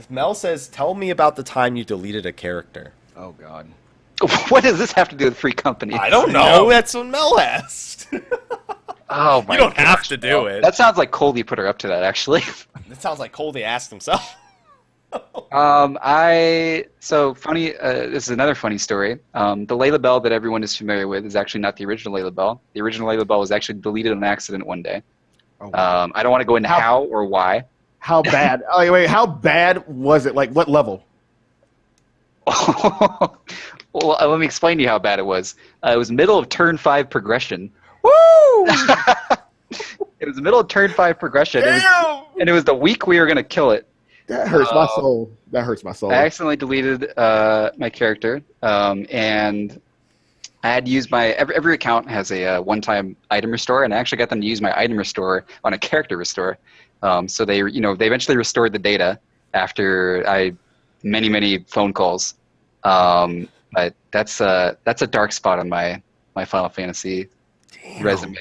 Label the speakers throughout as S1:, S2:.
S1: Mel says, "Tell me about the time you deleted a character."
S2: Oh God.
S3: What does this have to do with free company?
S1: I don't know. That's what Mel asked.
S3: Oh my!
S1: You don't have
S3: gosh,
S1: to do
S3: Mel.
S1: it.
S3: That sounds like Colby put her up to that, actually.
S1: It sounds like Coldy asked himself.
S3: So funny. This is another funny story. The Layla Bell that everyone is familiar with is actually not the original Layla Bell. The original Layla Bell was actually deleted on accident one day.
S2: Oh, wow.
S3: I don't want to go into how or why.
S2: How bad? Oh, wait, how bad was it? Like, what level?
S3: Well, let me explain to you how bad it was. It was middle of turn 5 progression.
S2: Woo!
S3: It was the middle of turn 5 progression. And it was the week we were going to kill it.
S2: That hurts my soul. That hurts my soul.
S3: I accidentally deleted my character, and I had to use my every account has a one-time item restore, and I actually got them to use my item restore on a character restore. So they eventually restored the data after many phone calls. But that's a dark spot on my Final Fantasy resume.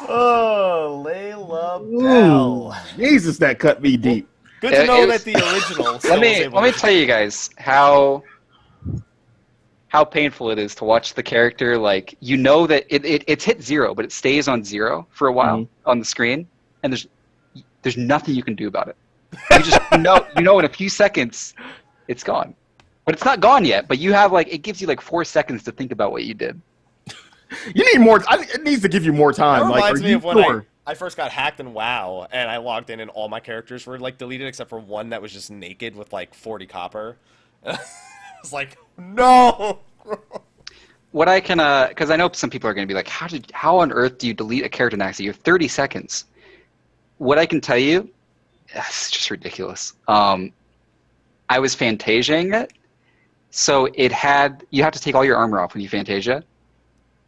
S1: Oh, Layla Bell.
S2: Jesus, that cut me deep.
S1: Good to know that the original.
S3: Let me tell you guys how painful it is to watch the character. Like, you know that it's hit 0, but it stays on 0 for a while on the screen, and there's nothing you can do about it. You just in a few seconds it's gone, but it's not gone yet. But you have it gives you 4 seconds to think about what you did.
S2: You need more. It needs to give you more time.
S1: That reminds me of when I first got hacked in WoW, and I logged in, and all my characters were deleted except for one that was just naked with 40 copper. I was like, no.
S3: What I can, because I know some people are going to be like, how on earth do you delete a character next to you? 30 seconds. What I can tell you, it's just ridiculous. I was Fantasiaing it, so you have to take all your armor off when you Fantasia.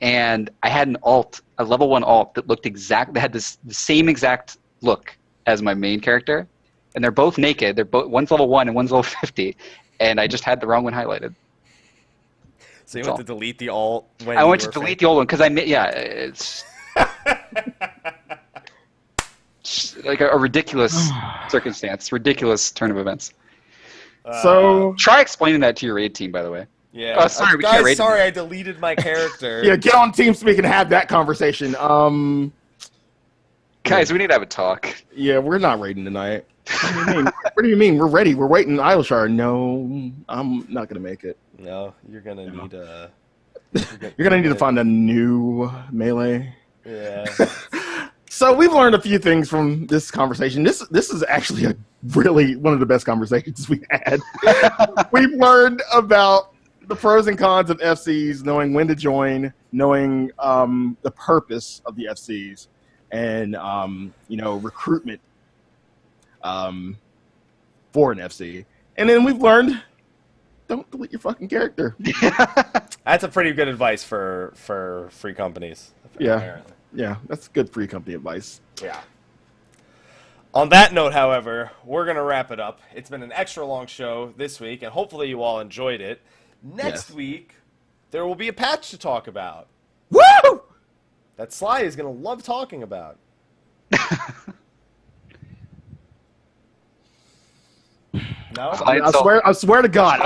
S3: And I had a level 1 alt that had the same exact look as my main character, and they're both naked. One's level 1 and one's level 50, and I just had the wrong one highlighted.
S1: So you went to delete the alt.
S3: I went to delete the old one because it's like a ridiculous circumstance, ridiculous turn of events.
S2: So
S3: try explaining that to your raid team, by the way.
S1: Yeah.
S3: Oh, sorry, we can't raid
S1: Sorry,
S3: them.
S1: I deleted my character.
S2: yeah, get on TeamSpeak and have that conversation.
S3: Guys, we need to have a talk.
S2: Yeah, we're not raiding tonight. What do you mean? We're ready. We're waiting. Isleshire. No, I'm not gonna make it.
S1: No, you're gonna need
S2: You're gonna need to find a new melee.
S1: Yeah.
S2: So we've learned a few things from this conversation. This is actually really one of the best conversations we had. We've learned about the pros and cons of FCs, knowing when to join, knowing the purpose of the FCs, and recruitment for an FC. And then we've learned, don't delete your fucking character.
S1: That's a pretty good advice for free companies. Apparently.
S2: Yeah, that's good free company advice.
S1: Yeah. On that note, however, we're going to wrap it up. It's been an extra long show this week, and hopefully you all enjoyed it. Next week, there will be a patch to talk about.
S2: Woo!
S1: That Sly is going to love talking about. No?
S2: I swear to God.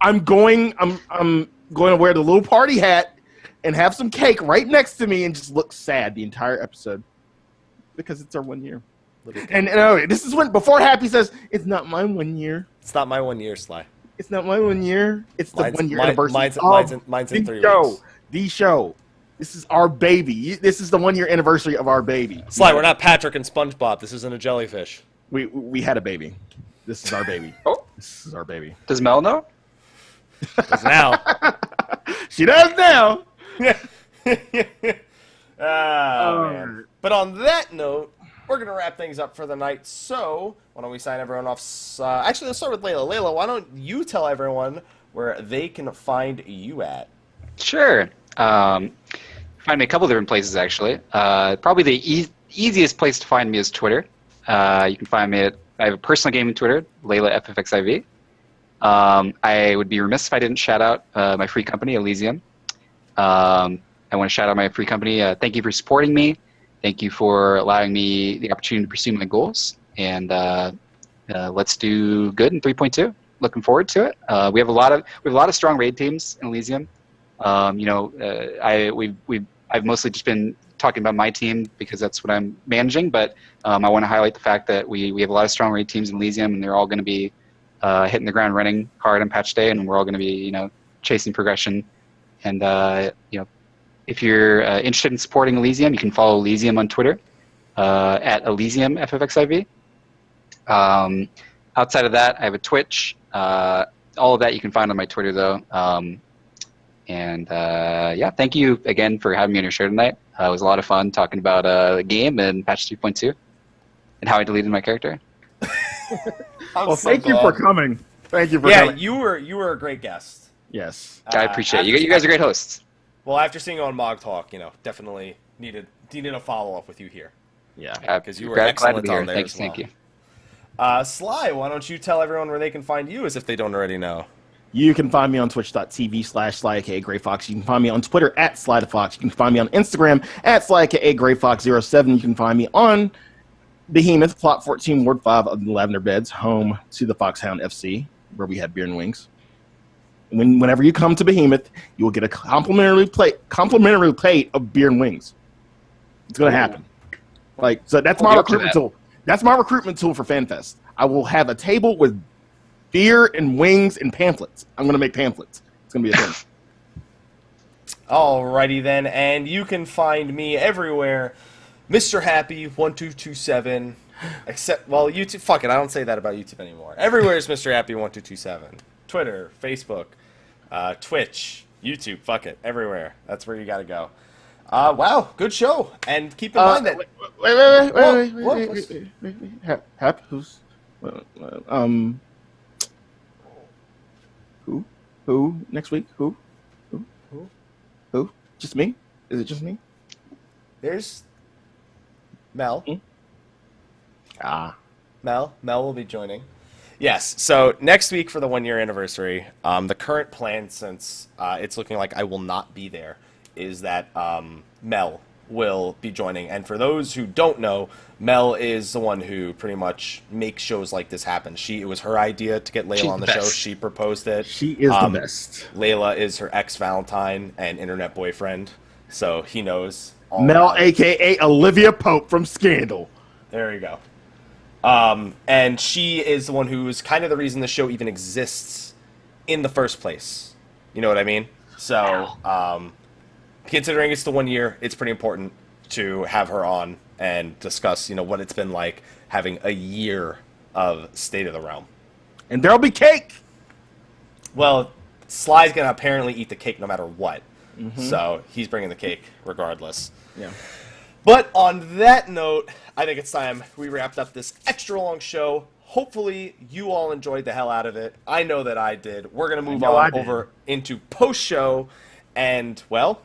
S2: I'm going to wear the little party hat and have some cake right next to me and just look sad the entire episode. Because it's our 1 year. And this is when, before Happy says, it's not my 1 year.
S1: It's not my 1 year, Sly.
S2: It's not my 1 year. It's the 1 year anniversary.
S1: Mine's in 3
S2: weeks. The show. This is our baby. This is the 1 year anniversary of our baby.
S1: Sly, we're not Patrick and SpongeBob. This isn't a jellyfish.
S2: We had a baby. This is our baby. This is our baby.
S3: Does Mel know?
S1: Does now.
S2: She does now.
S1: Man. But on that note, we're going to wrap things up for the night. So, why don't we sign everyone off? Actually, let's start with Layla. Layla, why don't you tell everyone where they can find you at?
S3: Sure. Find me a couple different places, actually. Probably the easiest place to find me is Twitter. You can find me I have a personal gaming Twitter, Layla FFXIV. I would be remiss if I didn't shout out my free company, Elysium. I want to shout out my free company. Thank you for supporting me. Thank you for allowing me the opportunity to pursue my goals. and let's do good in 3.2. Looking forward to it. We have a lot of strong raid teams in Elysium. I've mostly just been talking about my team because that's what I'm managing, but I want to highlight the fact that we have a lot of strong raid teams in Elysium, and they're all going to be hitting the ground running hard on patch day, and we're all going to be chasing progression. And if you're interested in supporting Elysium, you can follow Elysium on Twitter at Elysium FFXIV. Outside of that, I have a Twitch. All of that you can find on my Twitter, though. Thank you again for having me on your show tonight. It was a lot of fun talking about the game and patch 3.2 and how I deleted my character.
S2: Well, thank you for coming. Thank you for coming.
S1: Yeah, you were a great guest.
S2: Yes.
S3: I appreciate it. You guys are great hosts.
S1: Well, after seeing you on Mog Talk, definitely needed a follow-up with you here.
S2: Yeah.
S1: Because you were excellent on there as well.
S3: Thank you.
S1: Sly, why don't you tell everyone where they can find you as if they don't already know?
S2: You can find me on twitch.tv/Sly, aka Gray Fox. You can find me on Twitter at SlyTheFox. You can find me on Instagram at Sly, aka GrayFox07. You can find me on Behemoth, Plot 14, Ward 5 of the Lavender Beds, home to the Foxhound FC, where we have beer and wings. Whenever you come to Behemoth, you will get a complimentary plate of beer and wings. It's going to happen. So that's my recruitment tool. That's my recruitment tool for FanFest. I will have a table with beer and wings and pamphlets. I'm going to make pamphlets. It's going to be a thing.
S1: Alrighty then, and you can find me everywhere, Mr. Happy 1227. Except, YouTube. Fuck it, I don't say that about YouTube anymore. Everywhere is Mr. Happy 1227. Twitter, Facebook, Twitch, YouTube. Fuck it, everywhere. That's where you got to go. Wow, good show. And keep in mind that.
S2: Wait. Hap, who's? Who next week? Who? Just me? Is it just me?
S1: There's Mel. Mel will be joining. Yes. So next week for the 1 year anniversary, the current plan, since it's looking like I will not be there, is that Mel will be joining. And for those who don't know, Mel is the one who pretty much makes shows like this happen. It was her idea to get Layla on the show. She proposed it.
S2: She is the best.
S1: Layla is her ex-Valentine and internet boyfriend, so he knows all
S2: Mel,
S1: about it.
S2: a.k.a. Olivia Pope from Scandal.
S1: There you go. And she is the one who's kind of the reason the show even exists in the first place. You know what I mean? So, considering it's the 1 year, it's pretty important to have her on and discuss, what it's been like having a year of State of the Realm.
S2: And there'll be cake!
S1: Well, Sly's going to apparently eat the cake no matter what. Mm-hmm. So he's bringing the cake regardless.
S2: Yeah.
S1: But on that note, I think it's time we wrapped up this extra long show. Hopefully, you all enjoyed the hell out of it. I know that I did. We're going to move on over into post-show. And, well,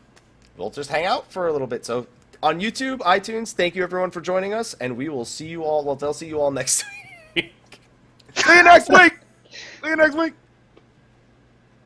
S1: we'll just hang out for a little bit. So, on YouTube, iTunes, thank you everyone for joining us. And we will see you all, they'll see you all next week.
S2: See you next week! See you next week!